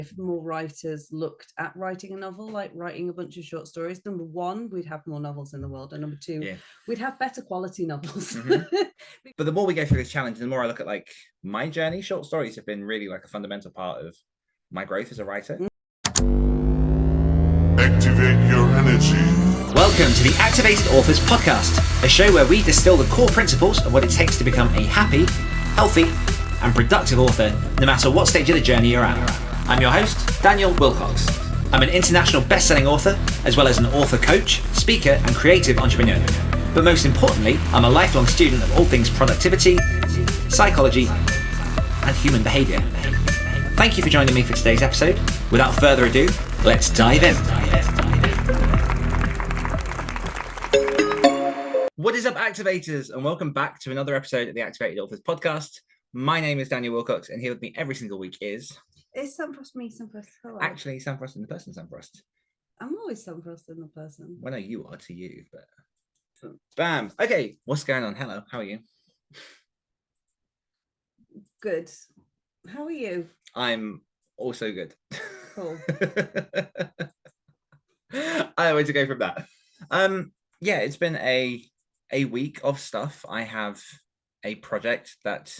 if more writers looked at writing a novel, like writing a bunch of short stories, number one, we'd have more novels in the world, and number two, we'd have better quality novels. But the more we go through this challenge, the more I look at like my journey, short stories have been really like a fundamental part of my growth as a writer. Activate your energy. Welcome to the Activated Authors Podcast, a show where we distill the core principles of what it takes to become a happy, healthy, and productive author, no matter what stage of the journey you're at. I'm your host, Daniel Willcocks. I'm an international best-selling author, as well as an author coach, speaker, and creative entrepreneur. But most importantly, I'm a lifelong student of all things productivity, psychology, and human behavior. Thank you for joining me for today's episode. Without further ado, let's dive in. What is up, activators, and welcome back to another episode of the Activated Authors Podcast. My name is Daniel Willcocks, and here with me every single week is... It's Sam Frost, me, Sam Frost. Hello. Actually, Sam Frost in the person, Sam Frost. I'm always Sam Frost in the person. Well, no, you are to you, but... Bam! Okay, what's going on? Hello, how are you? Good. How are you? I'm also good. Cool. I don't know where to go from that. Yeah, it's been a week of stuff. I have a project that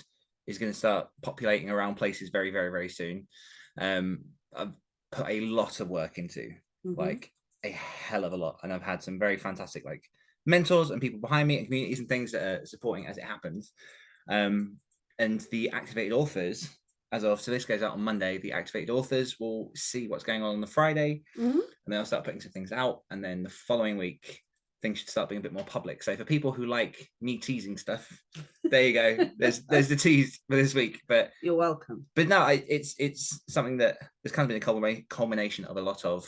is going to start populating around places very, very, very soon. I've put a lot of work into, like a hell of a lot, and I've had some very fantastic like mentors and people behind me and communities and things that are supporting as it happens. And the Activated Authors, as of, so this goes out on Monday, the Activated Authors will see what's going on the Friday, and they'll start putting some things out, and then the following week things should start being a bit more public. So for people who like me teasing stuff, there you go. There's the tease for this week. But you're welcome. But no, it's something that has kind of been a culmination of a lot of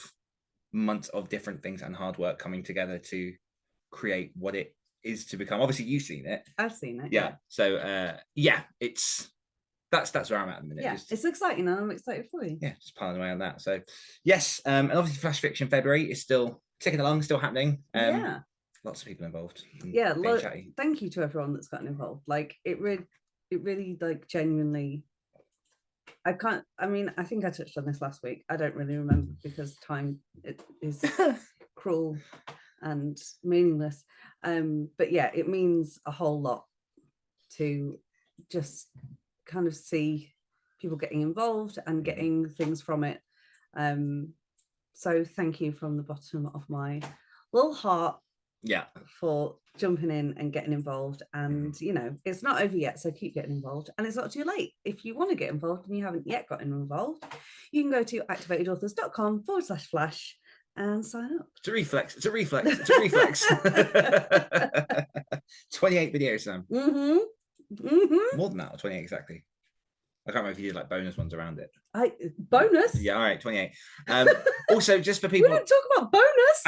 months of different things and hard work coming together to create what it is to become. Obviously, you've seen it. I've seen it. Yeah. So it's that's where I'm at the minute. Yeah, it's exciting, and I'm excited for you. Yeah, just piling away on that. So yes, and obviously Flash Fiction February is still ticking along, still happening. Yeah, lots of people involved. Yeah, thank you to everyone that's gotten involved. Like it really like genuinely. I think I touched on this last week. I don't really remember because time is cruel and meaningless. But yeah, it means a whole lot to just kind of see people getting involved and getting things from it. So thank you from the bottom of my little heart for jumping in and getting involved. And it's not over yet, so keep getting involved, and it's not too late. If you want to get involved and you haven't yet gotten involved, you can go to activatedauthors.com/flash and sign up. It's a reflex. 28 videos, Sam. More than that, or 28 exactly. I can't remember if you did like bonus ones around it. Bonus? Yeah, all right, 28. Also, just for people... We don't talk about bonus!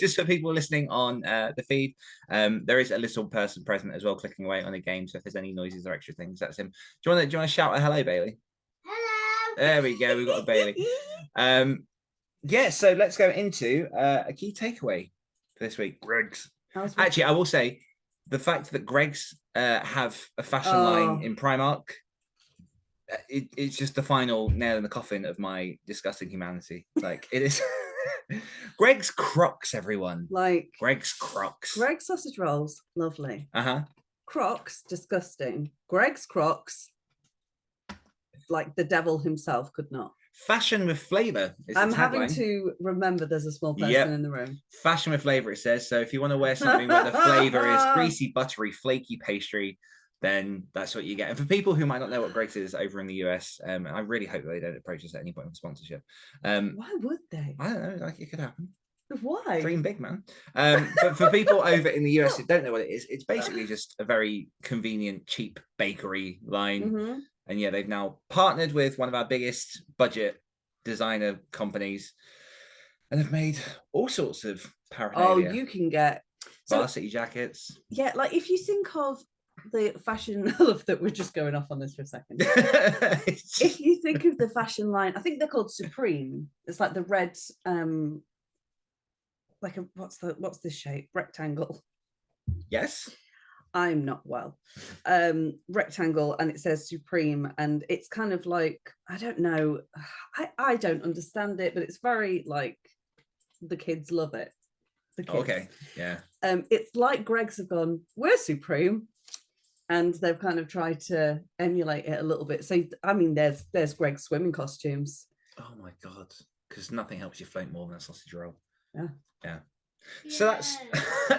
Just for people listening on the feed, there is a little person present as well, clicking away on the game, so if there's any noises or extra things, that's him. Do you want to shout a hello, Bailey? Hello! There we go, we've got a Bailey. Yeah, so let's go into a key takeaway for this week. Greggs. Actually, I will say, the fact that Greggs have a fashion line in Primark, it's just the final nail in the coffin of my disgusting humanity. Like it is. Greggs Crocs, everyone. Like Greggs Crocs. Greggs sausage rolls, lovely. Crocs, disgusting. Greggs Crocs, like the devil himself could not. Fashion with flavour. I'm having to remember there's a small person in the room. Fashion with flavour, it says. So if you want to wear something where the flavour is greasy, buttery, flaky pastry, then that's what you get. And for people who might not know what Greggs is over in the US, I really hope that they don't approach us at any point with sponsorship. Why would they? I don't know, like it could happen. Why? Dream big, man. But for people over in the US who don't know what it is, it's basically just a very convenient, cheap bakery line. And yeah, they've now partnered with one of our biggest budget designer companies and have made all sorts of paraphernalia. Oh, you can get varsity jackets. Yeah, like if you think of the fashion, I love that we're just going off on this for a second. If you think of the fashion line, I think they're called Supreme. It's like the red, like a what's this shape? Rectangle. Yes. I'm not well. Rectangle, and it says Supreme, and it's kind of like, I don't know, I don't understand it, but it's very like, the kids love it. The kids. Okay, yeah. It's like Greg's have gone, we're Supreme, and they've kind of tried to emulate it a little bit. So I mean, there's Greg's swimming costumes. Oh my god, because nothing helps you float more than a sausage roll. Yeah. So that's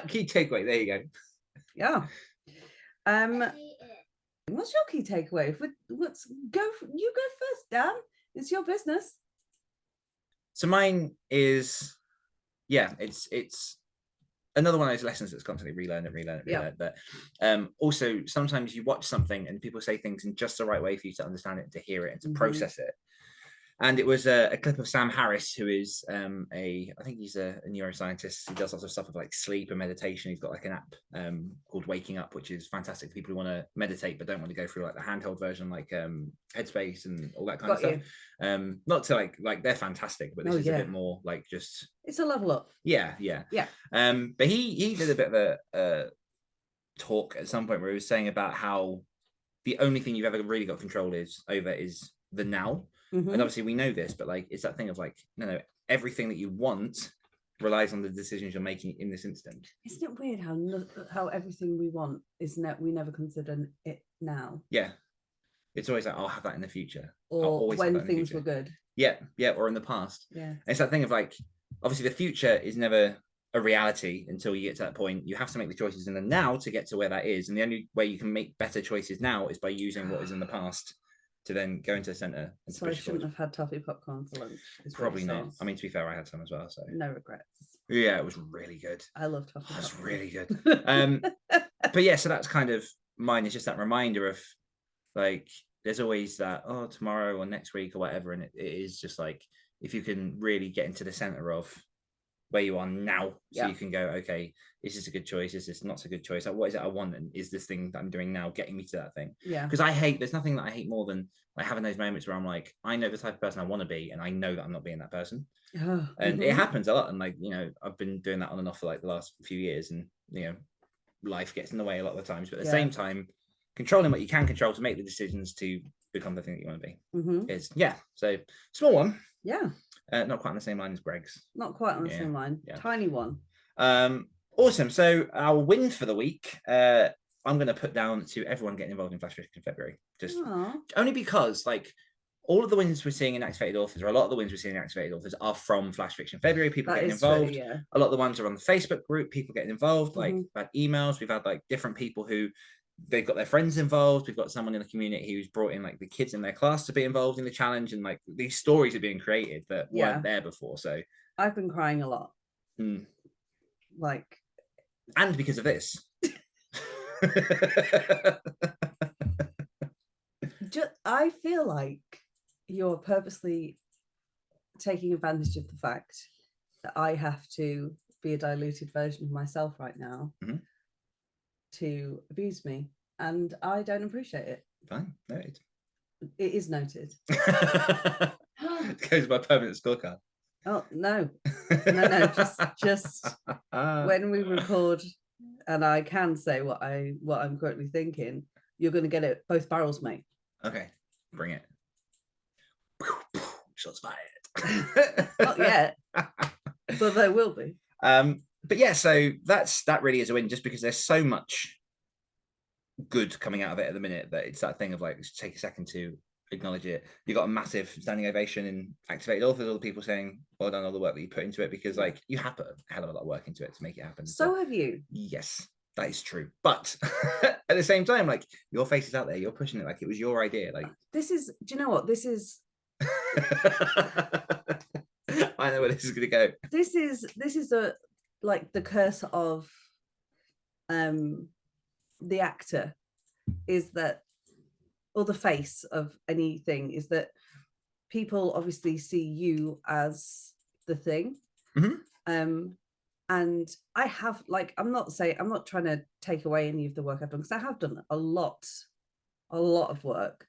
key takeaway. There you go. Yeah. What's your key takeaway? You go first, Dan. It's your business. So mine is, it's another one of those lessons that's constantly relearn it. But also sometimes you watch something and people say things in just the right way for you to understand it, to hear it, and to process it. And it was a clip of Sam Harris, who is I think he's a neuroscientist. He does lots of stuff with like sleep and meditation. He's got like an app called Waking Up, which is fantastic for people who want to meditate but don't want to go through like the handheld version, like Headspace and all that kind of stuff. Not to like they're fantastic, but this is a bit more like just, it's a level up. Yeah. But he did a bit of a talk at some point where he was saying about how the only thing you've ever really got control over is the now. And obviously we know this, but like it's that thing of like, no, everything that you want relies on the decisions you're making in this instant. Isn't it weird how everything we want is we never consider it now? Yeah, it's always like, I'll have that in the future, or when things were good. Yeah, or in the past. Yeah, it's that thing of like, obviously the future is never a reality until you get to that point. You have to make the choices in the now to get to where that is, and the only way you can make better choices now is by using what is in the past to then go into the centre. So I shouldn't have had toffee popcorn for lunch. Probably not. I mean, to be fair, I had some as well, so no regrets. Yeah, it was really good. I love toffee popcorn. It was really good. But yeah, so that's kind of mine. Is just that reminder of like, there's always that, tomorrow or next week or whatever, and it is just like, if you can really get into the centre of where you are now, so you can go, okay, is this a good choice? Is this not so good choice? Like, what is it I want? And is this thing that I'm doing now getting me to that thing? Yeah. Because there's nothing that I hate more than like having those moments where I'm like, I know the type of person I want to be, and I know that I'm not being that person. And it happens a lot. And like, I've been doing that on and off for like the last few years, and life gets in the way a lot of the times. But at the same time, controlling what you can control to make the decisions to become the thing that you want to be is so small one. Yeah. Not quite on the same line as Greg's. Not quite on the same line. Tiny one. Awesome. So our win for the week, I'm going to put down to everyone getting involved in Flash Fiction in February. Just only because like all of the wins we're seeing in Activated Authors, or a lot of the wins we're seeing in Activated Authors, are from Flash Fiction February. People getting involved. True, a lot of the ones are on the Facebook group. People getting involved. Like we've had emails. We've had like different people who they've got their friends involved. We've got someone in the community who's brought in like the kids in their class to be involved in the challenge, and like these stories are being created that weren't there before. So I've been crying a lot. Like, and because of this. I feel like you're purposely taking advantage of the fact that I have to be a diluted version of myself right now to abuse me, and I don't appreciate it. Fine, noted. It is noted. It goes by permanent scorecard. Oh no, just when we record, and I can say what I'm currently thinking, you're going to get it both barrels, mate. Okay, bring it. Shots fired. Not yet, but there will be. But yeah, so that really is a win, just because there's so much good coming out of it at the minute that it's that thing of like, just take a second to acknowledge it. You got a massive standing ovation in Activated Authors, all the people saying well done, all the work that you put into it, because like you have put a hell of a lot of work into it to make it happen. So have you. Yes, that is true, but at the same time, like, your face is out there, you're pushing it like it was your idea. Like, this is, do you know what this is? I know where this is going to go. This is the curse of the actor, is that, or the face of anything, is that people obviously see you as the thing. And I have, like, I'm not trying to take away any of the work I've done, because I have done a lot of work,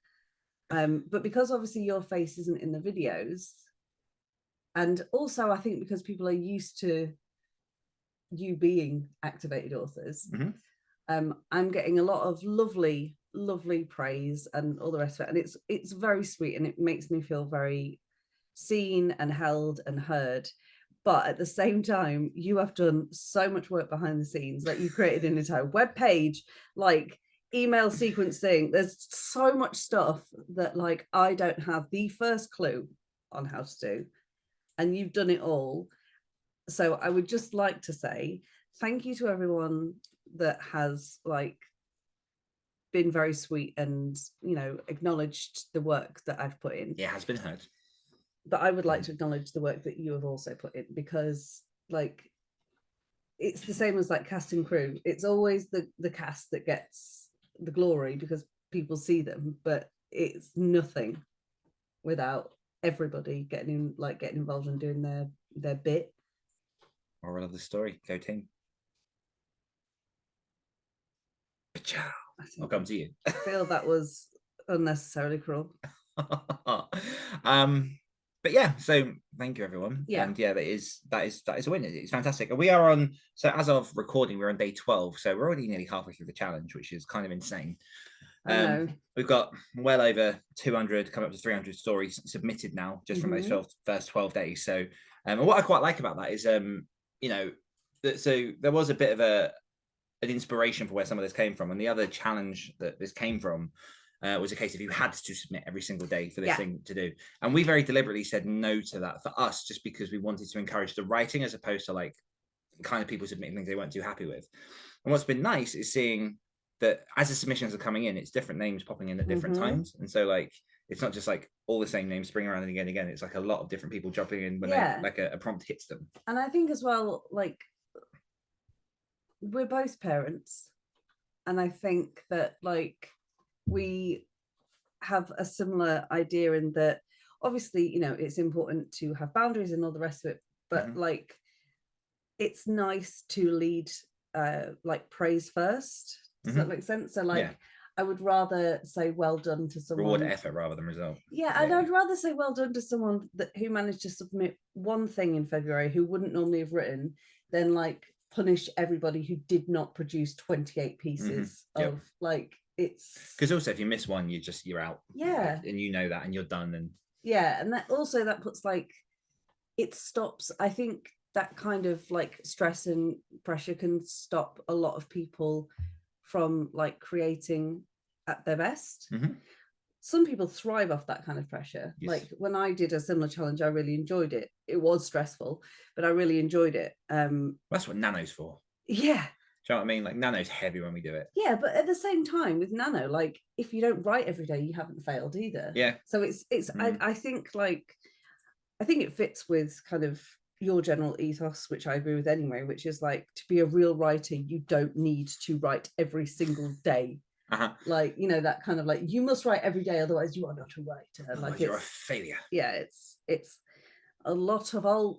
but because obviously your face isn't in the videos, and also I think because people are used to you being Activated Authors, I'm getting a lot of lovely praise and all the rest of it, and it's very sweet, and it makes me feel very seen and held and heard. But at the same time, you have done so much work behind the scenes. Like, you created an entire web page, like email sequencing. There's so much stuff that, like, I don't have the first clue on how to do, and you've done it all. So I would just like to say thank you to everyone that has, like, been very sweet and, you know, acknowledged the work that I've put in. It has been heard. But I would like to acknowledge the work that you have also put in, because, like, it's the same as like cast and crew. It's always the cast that gets the glory because people see them, but it's nothing without everybody getting involved and doing their bit. Moral of the story: go team. I'll come to you. I feel that was unnecessarily cruel. But yeah, so thank you everyone. Yeah. And yeah, that is a win. It's fantastic. And we are on, so as of recording, we're on day 12, so we're already nearly halfway through the challenge, which is kind of insane. I know. We've got well over 200, coming up to 300 stories submitted now, just from those first 12 days. So and what I quite like about that is you know, so there was a bit of an inspiration for where some of this came from, and the other challenge that this came from was a case of you had to submit every single day for this thing to do. And we very deliberately said no to that for us, just because we wanted to encourage the writing as opposed to like kind of people submitting things they weren't too happy with. And what's been nice is seeing that as the submissions are coming in, it's different names popping in at different times. And so like, it's not just like all the same names spring around and again. It's like a lot of different people jumping in when they, like a prompt hits them. And I think as well, like, we're both parents. And I think that, like, we have a similar idea in that, obviously, you know, it's important to have boundaries and all the rest of it, but like, it's nice to lead like praise first. Does that make sense? So like, I would rather say well done to someone. Reward effort rather than result. And I'd rather say well done to someone who managed to submit one thing in February who wouldn't normally have written, than like punish everybody who did not produce 28 pieces of like, it's because also if you miss one, you're out. And you know that, and you're done. And and that also, that puts like, it stops, I think that kind of like stress and pressure can stop a lot of people from like creating at their best. Some people thrive off that kind of pressure. Like when I did a similar challenge, I really enjoyed it. It was stressful, but I really enjoyed it. That's what Nano's for. Yeah. Do you know what I mean? Like, Nano's heavy when we do it. Yeah, but at the same time with Nano, like, if you don't write every day, you haven't failed either. Yeah. So it's I think it fits with kind of your general ethos, which I agree with anyway, which is like, to be a real writer, you don't need to write every single day. Like, you know, that kind of like, you must write every day, otherwise you are not a writer. Like, you're a failure. Yeah, it's a lot of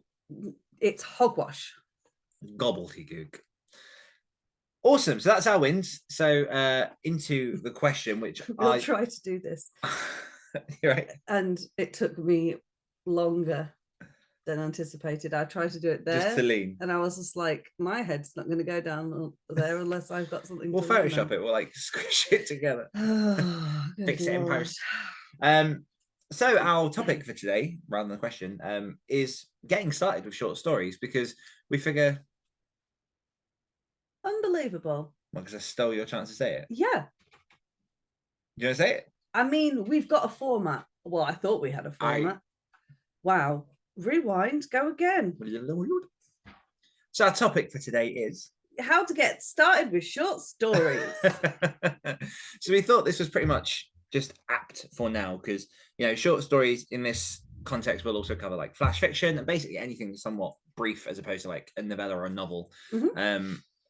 it's hogwash. Gobbledygook. Awesome. So that's our wins. So into the question, which I'll try to do this. You're right. And it took me longer than anticipated. I tried to do it there, just to lean, and I was just like, my head's not going to go down there unless I've got something. We'll Photoshop it. We'll like squish it together. Fix it in post. So our topic for today, rather than the question, is getting started with short stories, because we figure. Unbelievable. Well, because I stole your chance to say it. Yeah. You want to say it? I mean, we've got a format. Well, I thought we had a format. Wow. Rewind, go again. So our topic for today is how to get started with short stories. So we thought this was pretty much just apt for now, because, you know, short stories in this context will also cover like flash fiction and basically anything somewhat brief, as opposed to like a novella or a novel.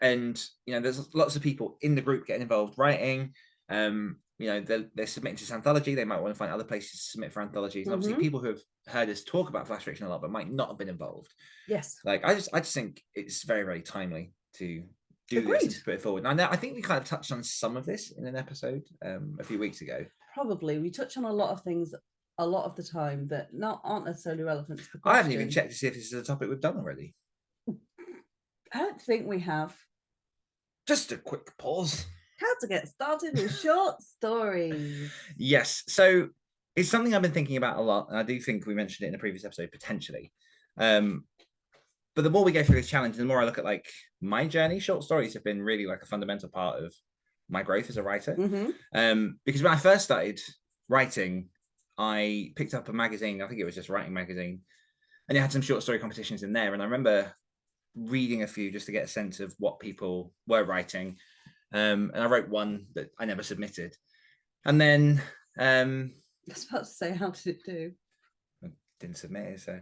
And, you know, there's lots of people in the group getting involved writing. You know, they're submitting to this anthology. They might want to find other places to submit for anthologies. And obviously people who have heard us talk about flash fiction a lot, but might not have been involved. Yes. Like, I just think it's very, very timely to do this and to put it forward. And I think we kind of touched on some of this in an episode a few weeks ago. Probably. We touch on a lot of things a lot of the time that aren't necessarily relevant to the question. I haven't even checked to see if this is a topic we've done already. I don't think we have. Just a quick pause. How to get started with short stories. Yes. So it's something I've been thinking about a lot. And I do think we mentioned it in a previous episode, potentially. But the more we go through this challenge, the more I look at like my journey, short stories have been really like a fundamental part of my growth as a writer. Because when I first started writing, I picked up a magazine. I think it was just Writing Magazine. And it had some short story competitions in there. And I remember reading a few just to get a sense of what people were writing. And I wrote one that I never submitted. And then I was about to say, how did it do? I didn't submit it, so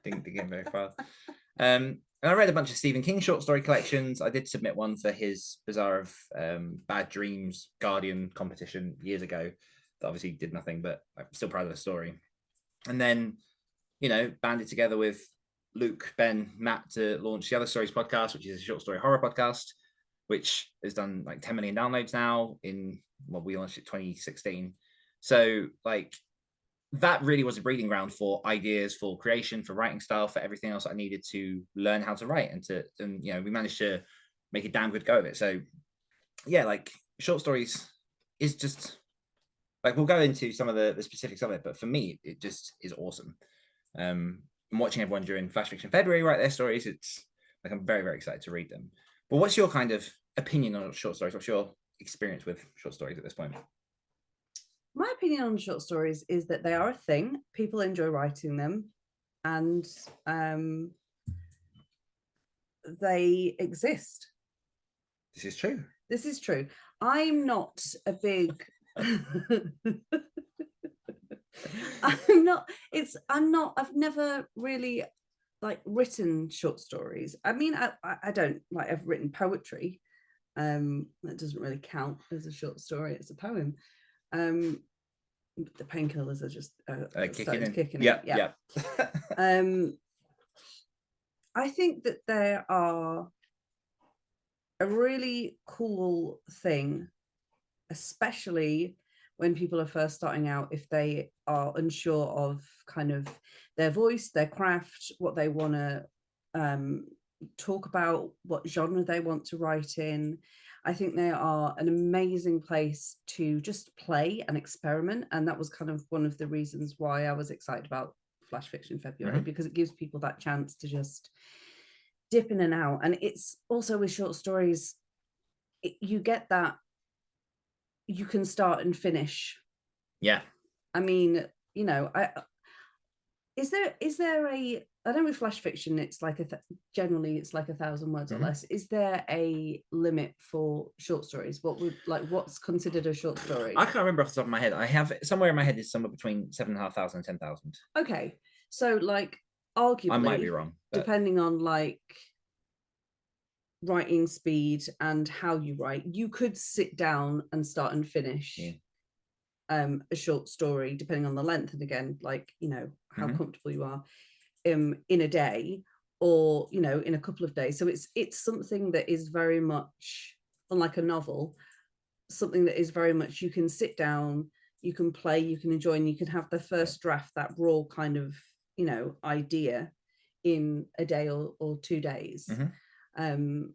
didn't get very far. And I read a bunch of Stephen King short story collections. I did submit one for his Bazaar of Bad Dreams Guardian competition years ago that obviously did nothing, but I'm still proud of the story. And then, banded together with Luke, Ben, Matt to launch the Other Stories podcast, which is a short story horror podcast, which has done like 10 million downloads now we launched it 2016. So like that really was a breeding ground for ideas, for creation, for writing style, for everything else I needed to learn how to write and we managed to make a damn good go of it. So yeah, like short stories is just like, we'll go into some of the specifics of it, but for me, it just is awesome. I'm watching everyone during Flash Fiction February write their stories. It's like, I'm very, very excited to read them. But what's your kind of opinion on short stories? What's your experience with short stories at this point? My opinion on short stories is that they are a thing. People enjoy writing them, and they exist. This is true. This is true. I'm not a big I've never really like written short stories. I mean, I don't like, I've written poetry. That doesn't really count as a short story, it's a poem. The painkillers are just kicking in. Yeah. I think that they are a really cool thing, especially when people are first starting out, if they are unsure of kind of their voice, their craft, what they want to talk about, what genre they want to write in. I think they are an amazing place to just play and experiment. And that was kind of one of the reasons why I was excited about Flash Fiction February, because it gives people that chance to just dip in and out. And it's also with short stories, you get that you can start and finish. Yeah. I mean, is there a, I know with flash fiction it's like generally it's like 1,000 words or less. Is there a limit for short stories? What's considered a short story? I can't remember off the top of my head. I have somewhere in my head is somewhere between 7,500 and 10,000. Okay, so like arguably, I might be wrong, depending on like writing speed and how you write, you could sit down and start and finish a short story, depending on the length, and again, like, how comfortable you are in a day, or in a couple of days. So it's something that is very much, unlike a novel, something that is very much, you can sit down, you can play, you can enjoy, and you can have the first draft, that raw kind of idea, in a day or 2 days. And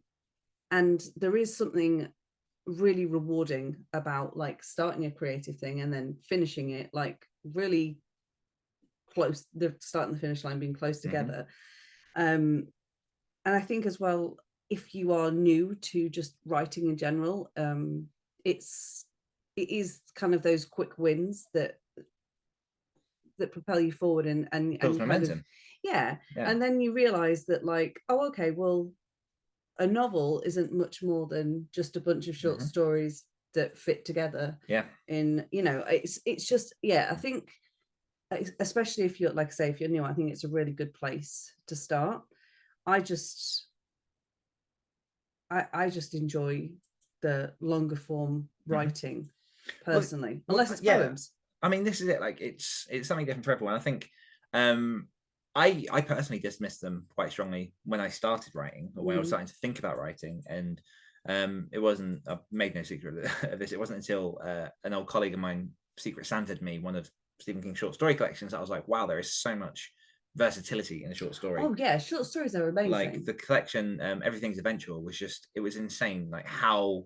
there is something really rewarding about like starting a creative thing and then finishing it like really close, the start and the finish line being close together. And I think as well, if you are new to just writing in general, it is kind of those quick wins that propel you forward and momentum. Kind of, yeah. And then you realize that like, oh, okay, well, a novel isn't much more than just a bunch of short stories that fit together. In it's just, I think, especially if you're, like I say, if you're new, I think it's a really good place to start. I just enjoy the longer form writing personally, unless it's poems. I mean, this is it. Like, it's something different for everyone. I think I personally dismissed them quite strongly when I started writing, or when I was starting to think about writing. And it wasn't, I made no secret of this, it wasn't until an old colleague of mine Secret Santed me one of Stephen King's short story collections. I was like, wow, there is so much versatility in a short story. Oh yeah, short stories are amazing. Like the collection, Everything's Eventual it was insane, like how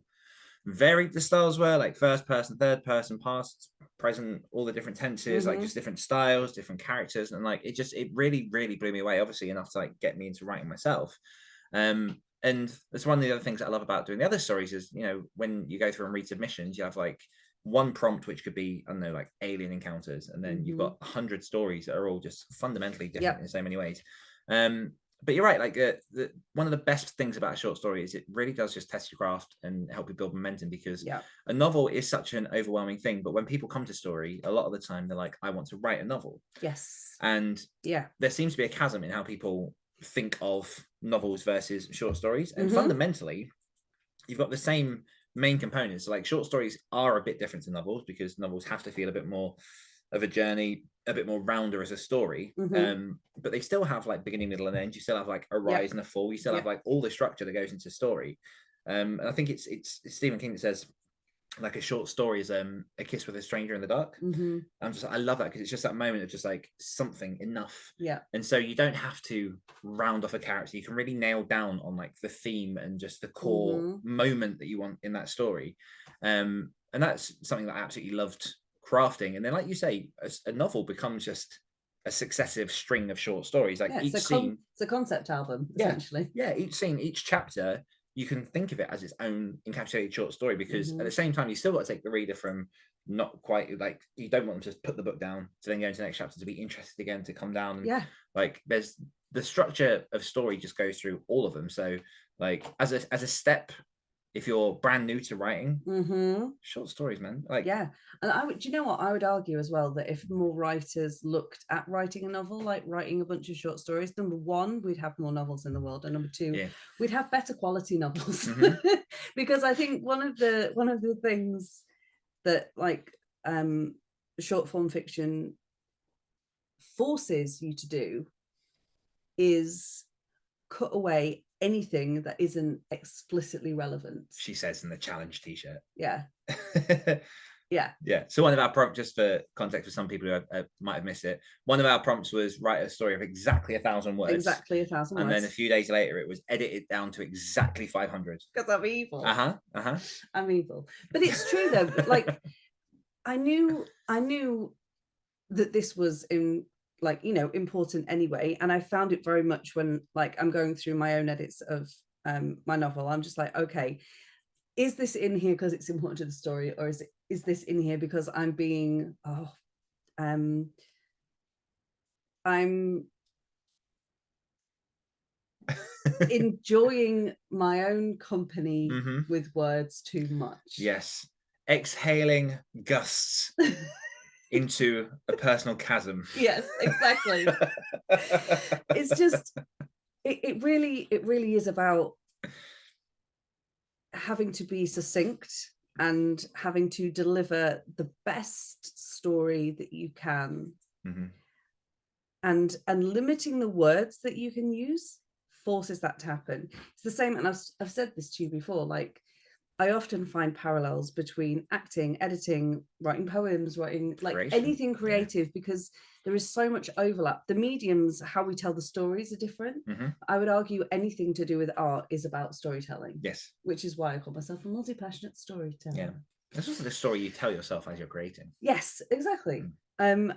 varied the styles were, like first person, third person, past, present, all the different tenses, like just different styles, different characters, and like it really blew me away, obviously enough to like get me into writing myself. And that's one of the other things that I love about doing the other stories is, you know, when you go through and read submissions, you have like one prompt which could be, I don't know, like alien encounters, and then you've got 100 stories that are all just fundamentally different in so many ways. But you're right, like one of the best things about a short story is it really does just test your craft and help you build momentum, because a novel is such an overwhelming thing. But when people come to story, a lot of the time they're like, I want to write a novel. Yes. And there seems to be a chasm in how people think of novels versus short stories. And fundamentally, you've got the same main components. So like short stories are a bit different to novels, because novels have to feel a bit more of a journey, a bit more rounder as a story. But they still have like beginning, middle, and end. You still have like a rise and a fall. You still have like all the structure that goes into story. And I think it's Stephen King that says like a short story is a kiss with a stranger in the dark. I love that, because it's just that moment of just like something enough. And so you don't have to round off a character. You can really nail down on like the theme and just the core moment that you want in that story. And that's something that I absolutely loved crafting. And then, like you say, a novel becomes just a successive string of short stories. Like each scene, it's a concept album, essentially. Each scene, each chapter, you can think of it as its own encapsulated short story, because at the same time, you still got to take the reader from not quite, like, you don't want them to put the book down to then go into the next chapter to be interested again, to come down. Like there's the structure of story just goes through all of them. So like as a step, if you're brand new to writing, short stories, man. Like, and do you know what? I would argue as well that if more writers looked at writing a novel, like writing a bunch of short stories, number one, we'd have more novels in the world, and number two, we'd have better quality novels. Because I think one of the things that like short form fiction forces you to do is cut away anything that isn't explicitly relevant. She says in the challenge t-shirt. So one of our prompts, just for context for some people who might have missed it, one of our prompts was write a story of exactly 1,000 words. Exactly 1,000 words. And then a few days later it was edited down to exactly 500. Because I'm evil. I'm evil. But it's true though. Like I knew that this was important anyway, and I found it very much when like I'm going through my own edits of my novel. I'm just like, okay, is this in here because it's important to the story, or is this in here because I'm being I'm enjoying my own company with words too much. Yes, exhaling gusts into a personal chasm. Yes, exactly. It's just it really is about having to be succinct and having to deliver the best story that you can, and limiting the words that you can use forces that to happen. It's the same, and I've said this to you before, like I often find parallels between acting, editing, writing poems, writing like creation. Anything creative, because there is so much overlap. The mediums, how we tell the stories are different. I would argue anything to do with art is about storytelling. Yes. Which is why I call myself a multi-passionate storyteller. Yeah. That's also the story you tell yourself as you're creating. Yes, exactly. And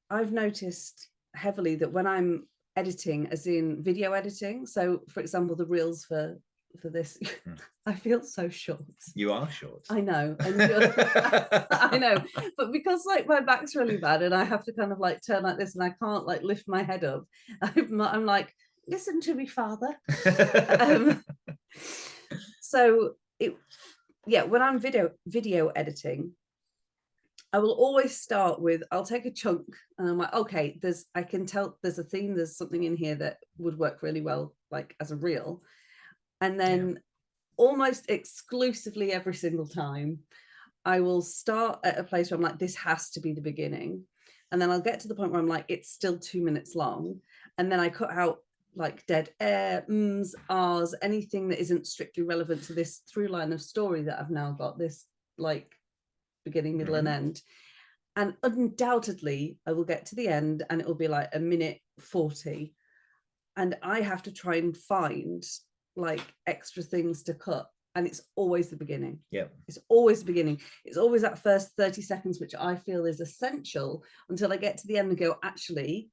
I've noticed heavily that when I'm editing, as in video editing, so for example, the reels for this, I feel so short. You are short. I know. And I know, but because like my back's really bad and I have to kind of like turn like this and I can't like lift my head up, I'm like, listen to me, father. So when I'm video editing, I will always start with, I'll take a chunk and I'm like, okay, I can tell there's a theme, there's something in here that would work really well like as a reel. And then almost exclusively every single time, I will start at a place where I'm like, this has to be the beginning. And then I'll get to the point where I'm like, it's still 2 minutes long. And then I cut out like dead air, ums, ahs, anything that isn't strictly relevant to this through line of story that I've now got, this like beginning, middle and end. And undoubtedly, I will get to the end and it will be like 1 minute 40 and I have to try and find like extra things to cut, and it's always the beginning. Yeah, it's always the beginning. It's always that first 30 seconds which I feel is essential, until I get to the end and go, actually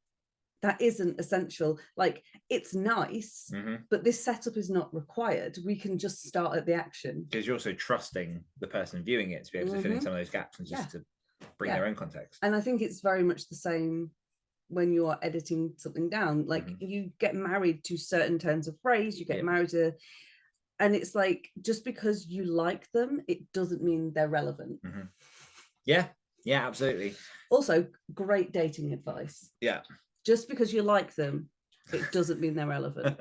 that isn't essential. Like, it's nice, but this setup is not required. We can just start at the action, because you're also trusting the person viewing it to be able to fill in some of those gaps and just to bring their own context. And I think it's very much the same when you're editing something down. Like, you get married to certain turns of phrase, you get married to, and it's like, just because you like them, it doesn't mean they're relevant. Yeah, absolutely. Also, great dating advice. Yeah. Just because you like them, it doesn't mean they're relevant.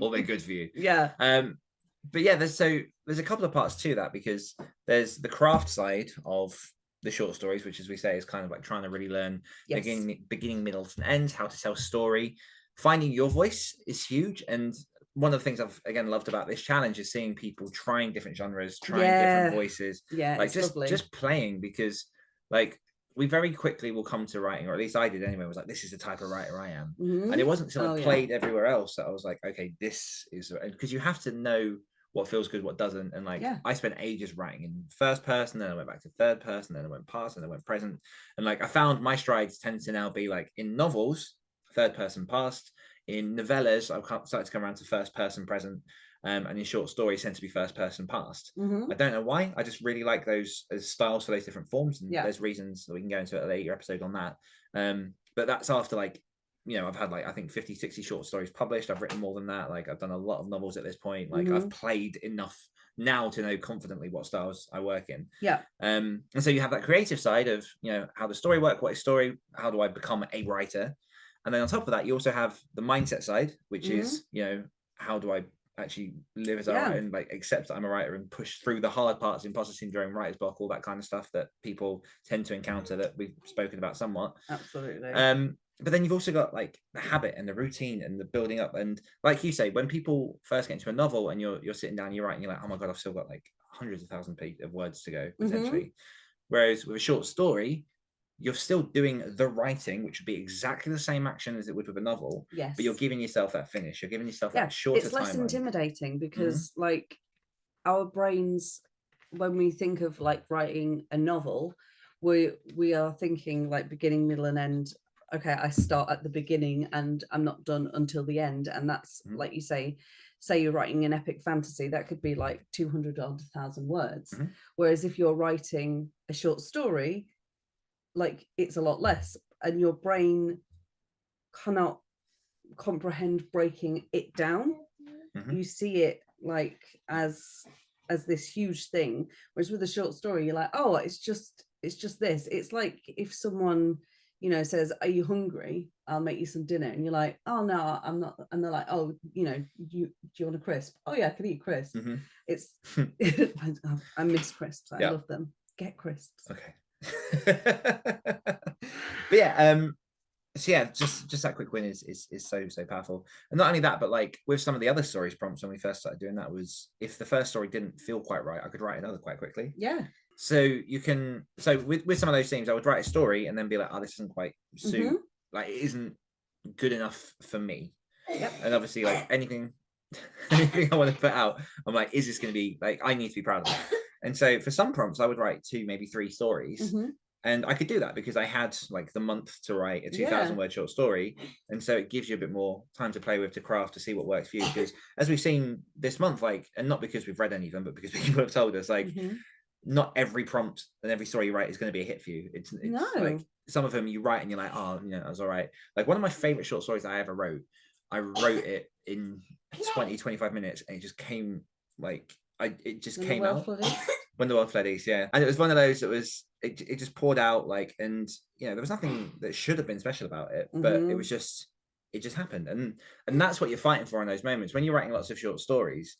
Or they're good for you. Yeah. But yeah, there's a couple of parts to that, because there's the craft side of the short stories, which, as we say, is kind of like trying to really learn beginning, middle, and end, how to tell story. Finding your voice is huge, and one of the things I've again loved about this challenge is seeing people trying different genres, trying different voices, like just playing, because like we very quickly will come to writing, or at least I did anyway, was like, this is the type of writer I am. And it wasn't until I played everywhere else that I was like, okay, this is, because you have to know what feels good, what doesn't. And like, I spent ages writing in first person, then I went back to third person, then I went past, and then I went present. And like, I found my strides tend to now be like, in novels, third person past. In novellas, I've started to come around to first person present. And in short stories tend to be first person past. I don't know why. I just really like those as styles for those different forms. And there's reasons that we can go into a later episode on that. But that's after, like, you know, I've had like, I think 50, 60 short stories published. I've written more than that. Like, I've done a lot of novels at this point. Like, I've played enough now to know confidently what styles I work in. And so you have that creative side of, you know, how the story work, what is story, how do I become a writer? And then on top of that, you also have the mindset side, which is, you know, how do I actually live as a writer and like accept that I'm a writer and push through the hard parts, imposter syndrome, writer's block, all that kind of stuff that people tend to encounter, that we've spoken about somewhat. Absolutely. But then you've also got like the habit and the routine and the building up. And like you say, when people first get into a novel and you're sitting down, you're writing, you're like, oh my God, I've still got like hundreds of thousands of words to go, potentially. Whereas with a short story, you're still doing the writing, which would be exactly the same action as it would with a novel. But you're giving yourself that finish. You're giving yourself that shorter It's less timeline. intimidating, because like, our brains, when we think of like writing a novel, we are thinking like beginning, middle, and end. Okay, I start at the beginning and I'm not done until the end. And that's like you say you're writing an epic fantasy, that could be like 200 odd thousand words. Whereas if you're writing a short story, like, it's a lot less, and your brain cannot comprehend breaking it down. You see it like as this huge thing, whereas with a short story, you're like, oh, it's just this. It's like if someone, you know, says, are you hungry? I'll make you some dinner. And you're like, oh no, I'm not. And they're like, oh, you know, do you want a crisp? Oh yeah, I can eat crisps. It's I miss crisps. I love them. Get crisps. Okay. But yeah, so yeah, just that quick win is so powerful. And not only that, but like with some of the other stories prompts when we first started doing that, was if the first story didn't feel quite right, I could write another quite quickly. So you can, so with some of those themes, I would write a story and then be like, oh, this isn't quite suit, like, it isn't good enough for me. And obviously, like anything I want to put out, I'm like, is this going to be like, I need to be proud of it. And so for some prompts, I would write 2, maybe 3 stories. And I could do that because I had like the month to write a 2,000 word short story. And so it gives you a bit more time to play with, to craft, to see what works for you. Because as we've seen this month, like, and not because we've read any of them, but because people have told us, like, not every prompt and every story you write is going to be a hit for you. It's like some of them you write and you're like, oh, you know, that was all right. Like one of my favorite short stories I ever wrote, I wrote it in 20-25 minutes and it just came like, it just came out when the world fled east. And it was one of those that was, it just poured out, like, and you know, there was nothing that should have been special about it, but it was just, it just happened. And that's what you're fighting for in those moments when you're writing lots of short stories.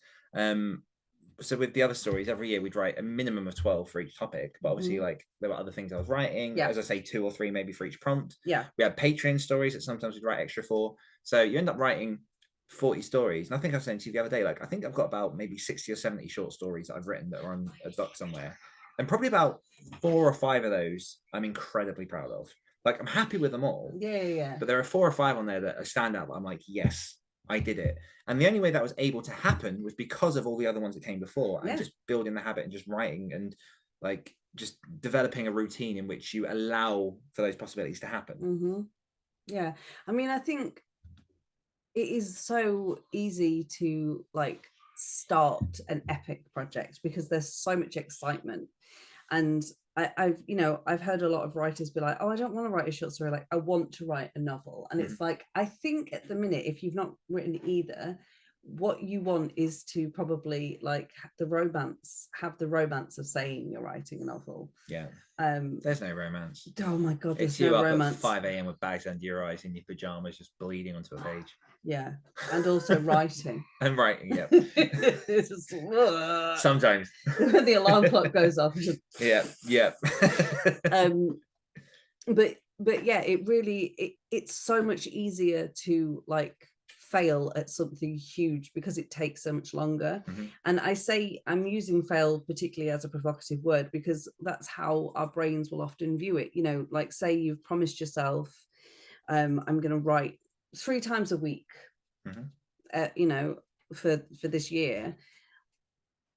So with the other stories, every year we'd write a minimum of 12 for each topic, but obviously like there were other things I was writing, as I say, 2 or 3 maybe for each prompt. We had Patreon stories that sometimes we'd write extra for, so you end up writing 40 stories. And I think I was saying to you the other day, like, I think I've got about maybe 60 or 70 short stories that I've written that are on a doc somewhere, and probably about 4 or 5 of those I'm incredibly proud of. Like, I'm happy with them all. Yeah. But there are 4 or 5 on there that are standout. I'm like, yes, I did it. And the only way that was able to happen was because of all the other ones that came before, and just building the habit and just writing and like just developing a routine in which you allow for those possibilities to happen. Yeah. I mean, I think it is so easy to like start an epic project because there's so much excitement. And I've heard a lot of writers be like, oh, I don't want to write a short story, like I want to write a novel. And it's like, I think at the minute, if you've not written either, what you want is to probably like have the romance of saying you're writing a novel. There's no romance. Oh my god, there's it's you no up romance. at 5 a.m. with bags under your eyes in your pajamas just bleeding onto a page. Yeah, and also writing. And writing, yeah. Just, sometimes the alarm clock goes off. Just, yeah. But yeah, it's so much easier to like fail at something huge because it takes so much longer. And I say I'm using fail particularly as a provocative word because that's how our brains will often view it. You know, like say you've promised yourself, I'm going to write 3 times a week, you know, for this year.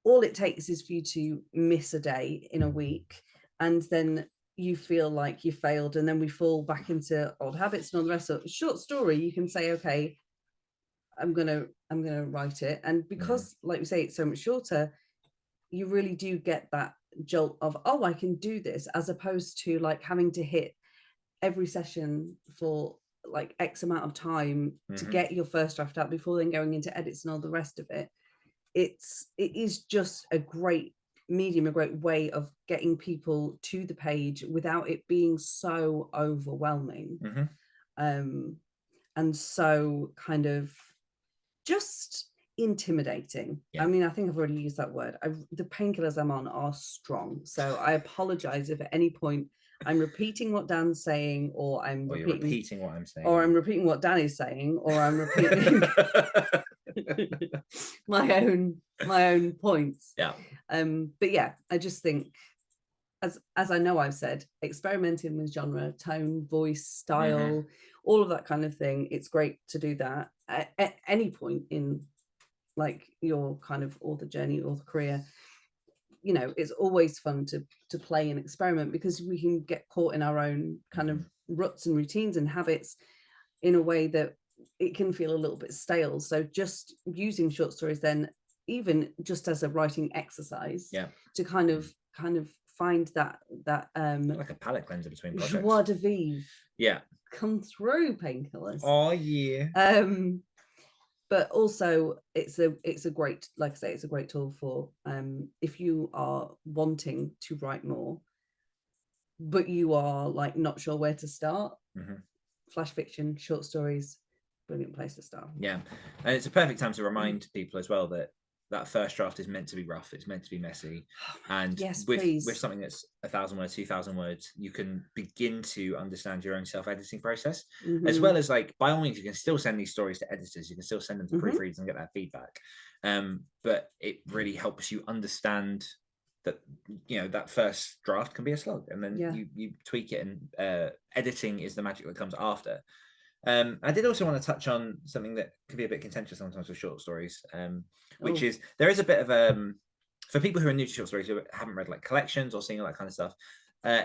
All it takes is for you to miss a day in a week, and then you feel like you failed, and then we fall back into old habits and all the rest of it. Short story, you can say, okay, I'm gonna write it, and because like we say, it's so much shorter, you really do get that jolt of, oh, I can do this, as opposed to like having to hit every session for like X amount of time to get your first draft out before then going into edits and all the rest of it. It is just a great medium, a great way of getting people to the page without it being so overwhelming. And so kind of just intimidating. I mean, I think I've already used that word. The painkillers I'm on are strong, so I apologize if at any point I'm repeating what Dan's saying, or you're repeating what I'm saying, or I'm repeating what Dan is saying, or I'm repeating my own points. But yeah, I just think, as I know I've said, experimenting with genre, tone, voice, style, all of that kind of thing, it's great to do that at any point in like your kind of author journey, author career. You know, it's always fun to play and experiment because we can get caught in our own kind of ruts and routines and habits in a way that it can feel a little bit stale. So just using short stories then, even just as a writing exercise, to kind of find that like a palate cleanser between projects. Joie de vivre. Come through, painkillers. Oh yeah. But also it's a great, like I say, it's a great tool for if you are wanting to write more, but you are like not sure where to start. Flash fiction, short stories, brilliant place to start. And it's a perfect time to remind people as well that first draft is meant to be rough, it's meant to be messy, and with something that's 1,000 words, 2,000 words, you can begin to understand your own self-editing process, as well as, like, by all means you can still send these stories to editors, you can still send them to proofreaders and get that feedback, but it really helps you understand that, you know, that first draft can be a slog, and then you tweak it, and editing is the magic that comes after. I did also want to touch on something that can be a bit contentious sometimes with short stories, which is there is a bit of for people who are new to short stories, who haven't read like collections or seen all that kind of stuff,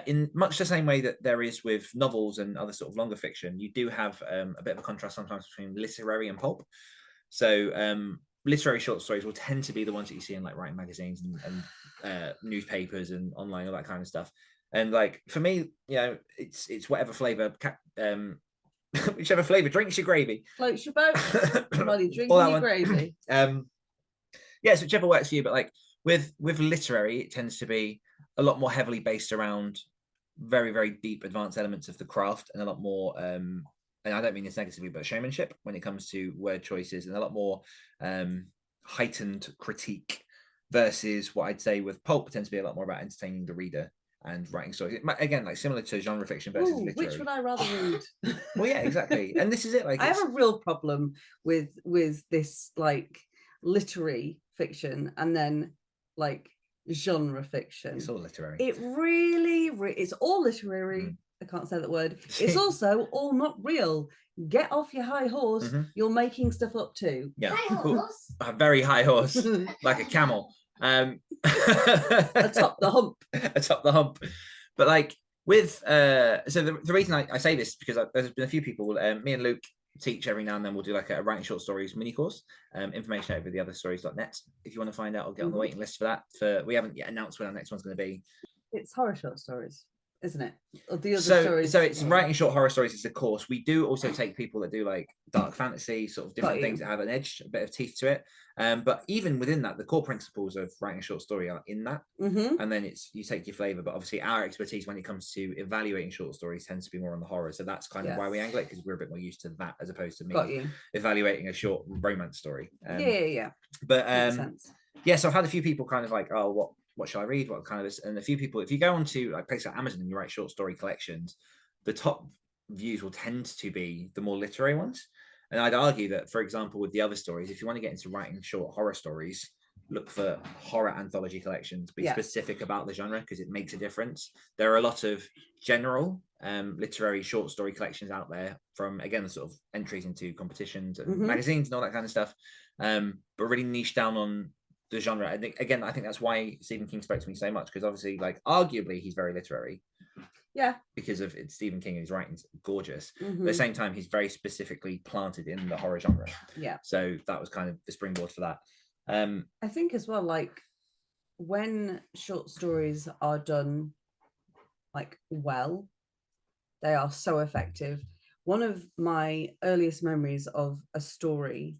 in much the same way that there is with novels and other sort of longer fiction, you do have a bit of a contrast sometimes between literary and pulp. So literary short stories will tend to be the ones that you see in like writing magazines and newspapers and online, all that kind of stuff. And like for me, you know, it's whatever flavor whichever flavor drinks your gravy, floats your boat. Somebody drinking your gravy. Yes, whichever works for you. But like with literary, it tends to be a lot more heavily based around very, very deep advanced elements of the craft, and a lot more and I don't mean this negatively, but showmanship when it comes to word choices, and a lot more heightened critique, versus what I'd say with pulp tends to be a lot more about entertaining the reader and writing stories. Again, like similar to genre fiction versus literary. Which would I rather read? Well, yeah, exactly. And this is it. Like, I have a real problem with this like literary fiction and then like genre fiction. It's all literary. It really it's all literary, I can't say that word. It's also all not real. Get off your high horse. You're making stuff up too. Yeah, High horse. a very high horse, like a camel. Atop the hump. Atop the hump. But like with so the reason I say this is because there's been a few people. Me and Luke teach every now and then. We'll do like a writing short stories mini course. Information over theotherstories.net if you want to find out or get on the waiting list for that. We haven't yet announced when our next one's going to be. It's horror short stories, isn't it? Or the other stories. So it's writing short horror stories is a course. We do also take people that do like dark fantasy, sort of different things that have an edge, a bit of teeth to it. But even within that, the core principles of writing a short story are in that. And then you take your flavor. But obviously our expertise when it comes to evaluating short stories tends to be more on the horror. So that's kind of why we angle it, because we're a bit more used to that as opposed to me evaluating a short romance story. Yeah. But yeah, so I've had a few people kind of like, oh, what shall I read? What kind of this? And a few people, if you go onto like places like Amazon and you write short story collections, the top views will tend to be the more literary ones. And I'd argue that, for example, with the other stories, if you want to get into writing short horror stories, look for horror anthology collections, be specific about the genre because it makes a difference. There are a lot of general literary short story collections out there from, again, the sort of entries into competitions and magazines and all that kind of stuff, but really niche down on the genre. I think that's why Stephen King spoke to me so much, because obviously, like, arguably he's very literary. Yeah, because of it's Stephen King and his writing's gorgeous. At the same time, he's very specifically planted in the horror genre. Yeah, so that was kind of the springboard for that. I think as well, like when short stories are done like well, they are so effective. One of my earliest memories of a story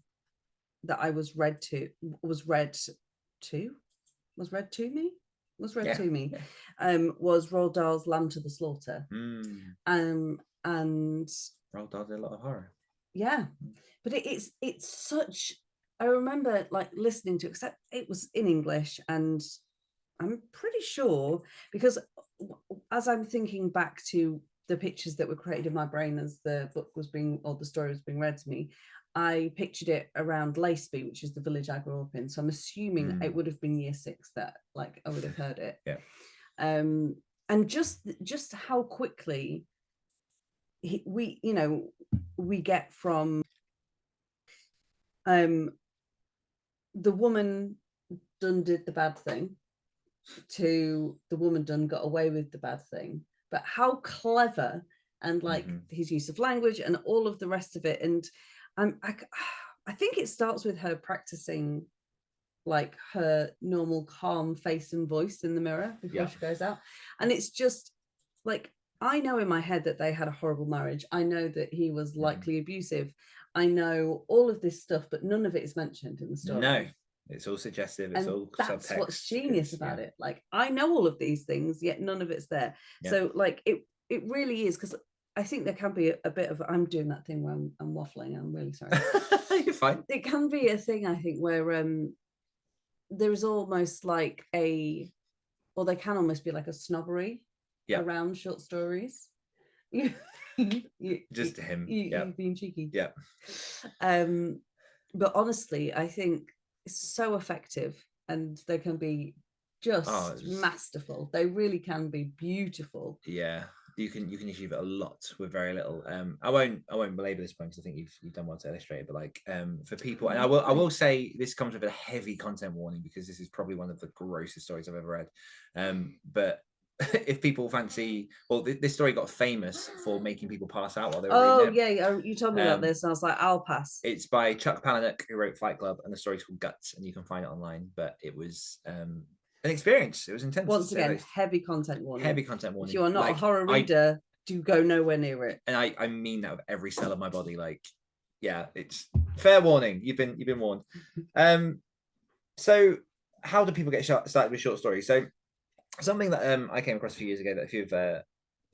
that I was read to me was Roald Dahl's Lamb to the Slaughter. And Roald Dahl did a lot of horror. Yeah, but it's such. I remember like listening to it, except it was in English, and I'm pretty sure, because as I'm thinking back to the pictures that were created in my brain as the book was being, or the story was being read to me, I pictured it around Laceby, which is the village I grew up in. So I'm assuming it would have been year 6 that like I would have heard it. Yeah. And just how quickly we get from the woman done did the bad thing to the woman done got away with the bad thing, but how clever, and like his use of language and all of the rest of it. And I think it starts with her practicing like her normal calm face and voice in the mirror before she goes out, and it's just like, I know in my head that they had a horrible marriage. I know that he was likely abusive. I know all of this stuff, but none of it is mentioned in the story. No, it's all suggestive. It's all that's subtext. What's genius about it. Like, I know all of these things, yet none of it's there. So like it really is, because I think there can be a bit of, I'm doing that thing where I'm waffling. I'm really sorry. You're fine. It can be a thing, I think, where there is almost like they can almost be like a snobbery around short stories. Just to him. You've been cheeky. Yeah. But honestly, I think it's so effective, and they can be just masterful. They really can be beautiful. Yeah. You can achieve a lot with very little. I won't belabor this point because I think you've done well to illustrate it. But like for people, and I will say this comes with a heavy content warning, because this is probably one of the grossest stories I've ever read. But if people fancy, well, this story got famous for making people pass out while they were reading it. Yeah, you told me about this, and I was like, I'll pass. It's by Chuck Palahniuk, who wrote Fight Club, and the story's called Guts, and you can find it online. But it was an experience. It was intense. Once again, heavy content warning. Heavy content warning. If you are not a horror reader, do go nowhere near it. And I mean that with every cell of my body. Like, yeah, it's fair warning. You've been warned. So how do people get started with short stories? So something that I came across a few years ago that a few of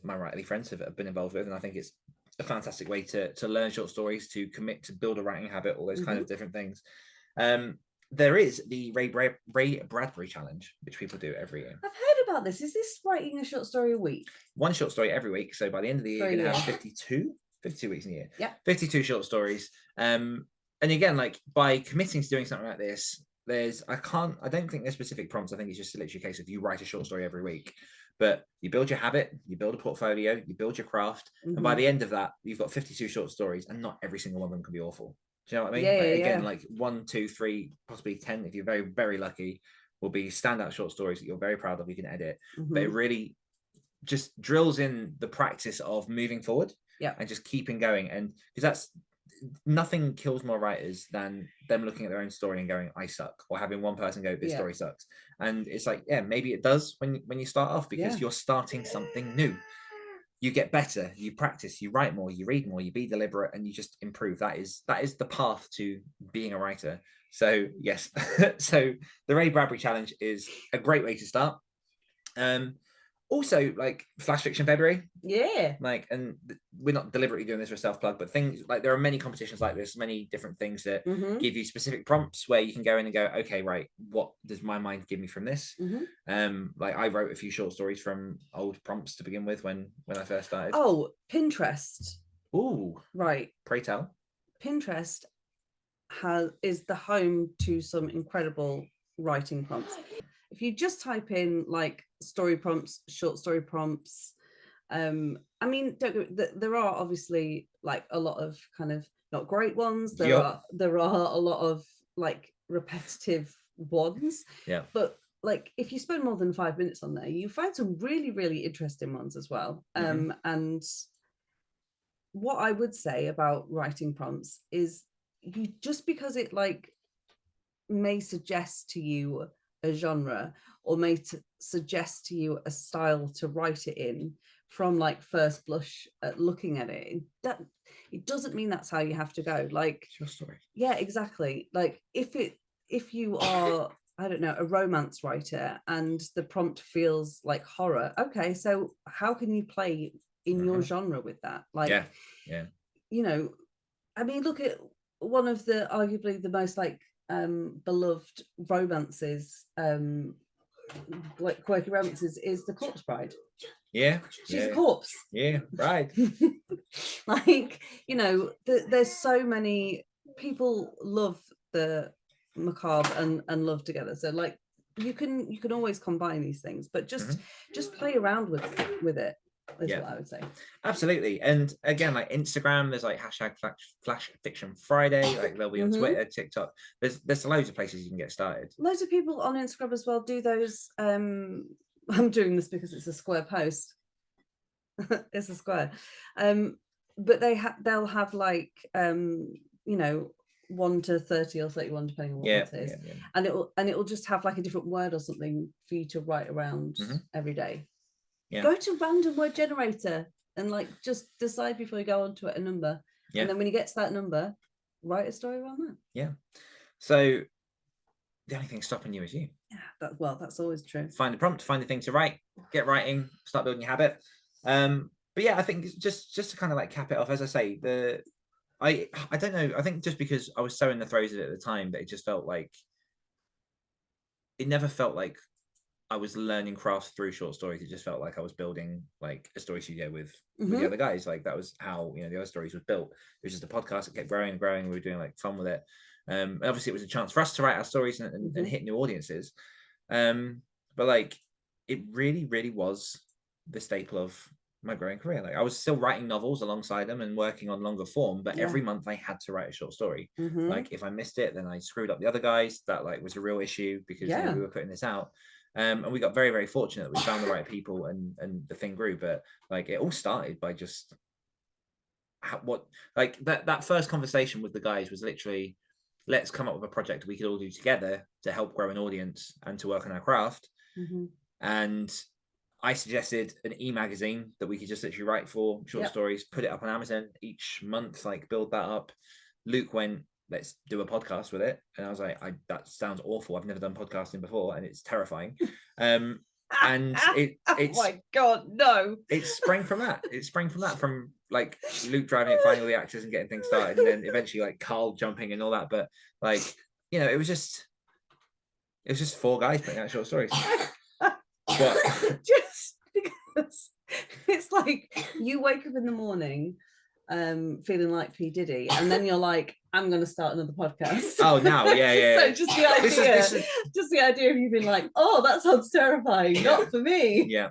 my writerly friends have been involved with, and I think it's a fantastic way to learn short stories, to commit, to build a writing habit, all those kind of different things. There is the Ray Bradbury challenge, which people do every year. I've heard about this. Is this writing a short story a week? One short story every week. So by the end of the year, you're going to have 52 weeks in a year. Yeah. 52 short stories. And again, like by committing to doing something like this, I don't think there's specific prompts. I think it's just literally a case of you write a short story every week. but you build your habit, you build a portfolio, you build your craft, and by the end of that, you've got 52 short stories, and not every single one of them can be awful. Do you know what I mean? Yeah, Like, yeah, again, yeah. like 1, 2, 3, possibly 10, if you're very, very lucky, will be standout short stories that you're very proud of, you can edit. But it really just drills in the practice of moving forward and just keeping going. And because that's nothing kills more writers than them looking at their own story and going, I suck, or having one person go, this story sucks. And it's like, yeah, maybe it does when you start off, because you're starting something new. You get better, you practice, you write more, you read more, you be deliberate, and you just improve. That is the path to being a writer. So yes, so the Ray Bradbury challenge is a great way to start. Also, like Flash Fiction February, like, and we're not deliberately doing this for a self plug, but things like, there are many competitions like this, many different things that give you specific prompts where you can go in and go, okay, right, what does my mind give me from this? Like, I wrote a few short stories from old prompts to begin with when I first started. Oh, Pinterest. Ooh, right. Pray tell. Pinterest is the home to some incredible writing prompts. If you just type in like story prompts, short story prompts, I mean, there are obviously like a lot of kind of not great ones. There are a lot of like repetitive ones. But like, if you spend more than 5 minutes on there, you find some really, really interesting ones as well. And what I would say about writing prompts is, you just because it like may suggest to you a genre, or may suggest to you a style to write it in from like first blush at looking at it, that it doesn't mean that's how you have to go. Like, it's your story. Yeah, exactly. Like, if you are, I don't know, a romance writer and the prompt feels like horror, okay, so how can you play in your genre with that? Like, you know, I mean, look at one of the arguably the most like beloved romances, like quirky romances, is The Corpse Bride. She's a corpse. Right. Like, you know, there's so many people love the macabre and love together. So like, you can always combine these things, but just play around with it. Is what I would say. Absolutely. And again, like Instagram, there's like hashtag Flash Fiction Friday, like they'll be on Twitter, TikTok. There's loads of places you can get started. Loads of people on Instagram as well do those. I'm doing this because it's a square post. It's a square. But they'll have like you know, 1 to 30 or 31 depending on what it is. And it'll just have like a different word or something for you to write around every day. Go to random word generator and like just decide before you go onto it a number. And then when you get to that number, write a story around that. So the only thing stopping you is you. That's always true. Find the prompt, find the thing to write, get writing, start building your habit. But yeah, I think just to kind of like cap it off, as I say, I don't know, I think just because I was so in the throes of it at the time that it just felt like, it never felt like I was learning crafts through short stories. It just felt like I was building like a story studio with the other guys. Like, that was how, you know, the other stories was built. It was just a podcast that kept growing and growing. We were doing like fun with it. And obviously it was a chance for us to write our stories and hit new audiences. But like, it really, really was the staple of my growing career. Like, I was still writing novels alongside them and working on longer form, but every month I had to write a short story. Like, if I missed it, then I screwed up the other guys. That like was a real issue because you know, we were putting this out. And we got very, very fortunate that we found the right people and the thing grew. But like, it all started by just that first conversation with the guys was literally, let's come up with a project we could all do together to help grow an audience and to work on our craft. And I suggested an e-magazine that we could just literally write for short stories, put it up on Amazon each month, like build that up. Luke went, let's do a podcast with it. And I was like, that sounds awful. I've never done podcasting before and it's terrifying. And it's oh my God, no. It sprang from that. From like Luke driving it, finding all the actors and getting things started. And then eventually like Karl jumping and all that. But like, you know, it was just 4 guys putting out short stories. Just because it's like, you wake up in the morning feeling like P Diddy, and then you're like, I'm going to start another podcast. Oh, now, yeah. So just the idea, just the idea of you being like, oh, that sounds terrifying, not for me. Yeah.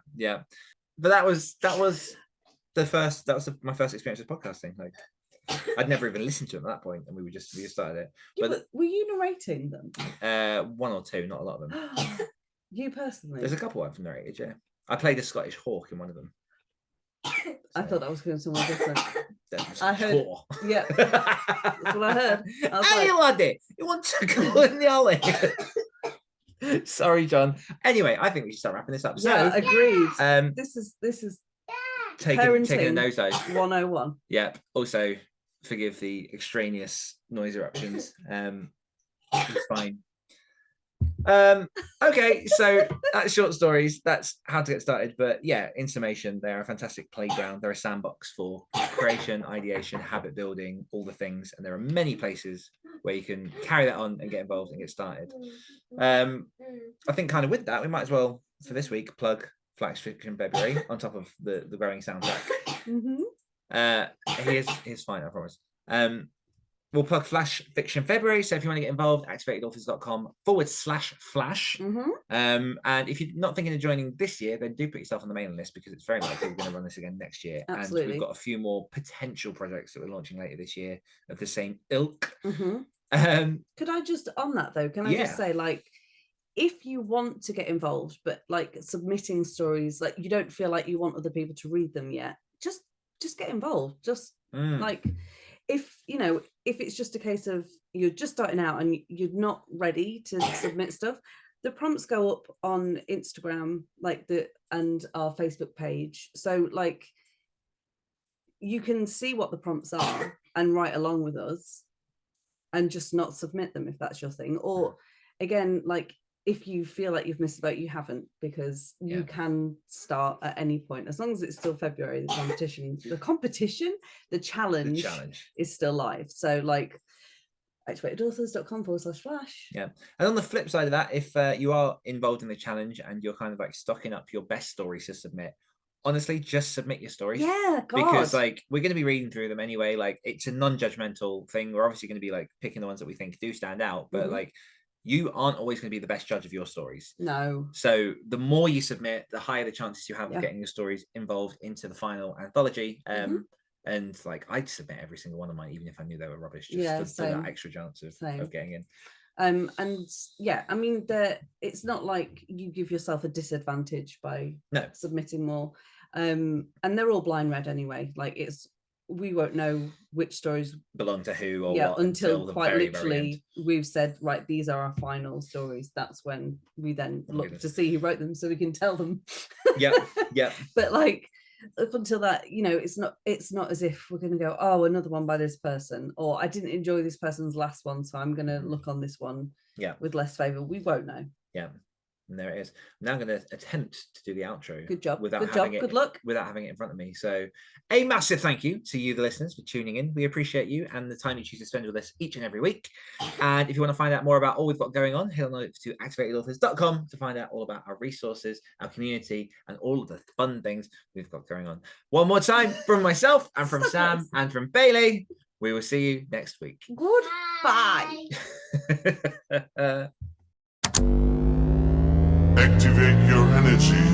But that was my first experience with podcasting. Like, I'd never even listened to it at that point, and we just started it. Yeah, but were you narrating them? One or two, not a lot of them. You personally? There's a couple I've narrated. Yeah, I played a Scottish hawk in one of them. I thought that was going somewhere different. I heard. Yeah, that's what I heard. I was hey, laddie, you want to go in the alley? Sorry, John. Anyway, I think we should start wrapping this up. Yeah, so, agreed. This is taking a nosedive. 101. Yep. Also, forgive the extraneous noise eruptions. It's fine. Okay, so that's short stories. That's how to get started. But yeah, in summation, they're a fantastic playground. They're a sandbox for creation, ideation, habit building, all the things. And there are many places where you can carry that on and get involved and get started. I think kind of with that, we might as well, for this week, plug Flash Fiction February on top of the growing soundtrack. Here's fine, I promise. We'll plug Flash Fiction February. So if you want to get involved, activatedauthors.com/flash. And if you're not thinking of joining this year, then do put yourself on the mailing list, because it's very likely we're going to run this again next year. Absolutely. And we've got a few more potential projects that we're launching later this year of the same ilk. Could I just, on that though, can I just say, like, if you want to get involved, but like submitting stories, like you don't feel like you want other people to read them yet, just get involved. Just like, if it's just a case of you're just starting out and you're not ready to submit stuff, the prompts go up on Instagram, and our Facebook page. So like, you can see what the prompts are and write along with us and just not submit them if that's your thing. Or again, like, if you feel like you've missed a boat, you haven't, because you can start at any point, as long as it's still February. The challenge is still live. So like, activatedauthors.com/flash. Yeah. And on the flip side of that, if you are involved in the challenge and you're kind of like stocking up your best stories to submit, honestly, just submit your stories. Yeah, God. Because like, we're going to be reading through them anyway. Like, it's a non-judgmental thing. We're obviously going to be like picking the ones that we think do stand out, but like, you aren't always going to be the best judge of your stories. No. So the more you submit, the higher the chances you have of getting your stories involved into the final anthology. And like, I'd submit every single one of mine, even if I knew they were rubbish, just for that extra chance of getting in. And yeah, I mean, it's not like you give yourself a disadvantage by submitting more. And they're all blind read anyway. Like, we won't know which stories belong to who or what until quite literally we've said, right, these are our final stories. That's when we then look to see who wrote them, so we can tell them. Yeah. But like, up until that, it's not as if we're going to go, oh, another one by this person, or I didn't enjoy this person's last one, so I'm going to look on this one with less favor. We won't know. And there it is. I'm now going to attempt to do the outro. Good job. Good luck. Without having it in front of me. So a massive thank you to you, the listeners, for tuning in. We appreciate you and the time you choose to spend with us each and every week. And if you want to find out more about all we've got going on, head on over to activatedauthors.com to find out all about our resources, our community, and all of the fun things we've got going on. One more time, from myself and from Sam and from Bailey, we will see you next week. Goodbye. Activate your energy.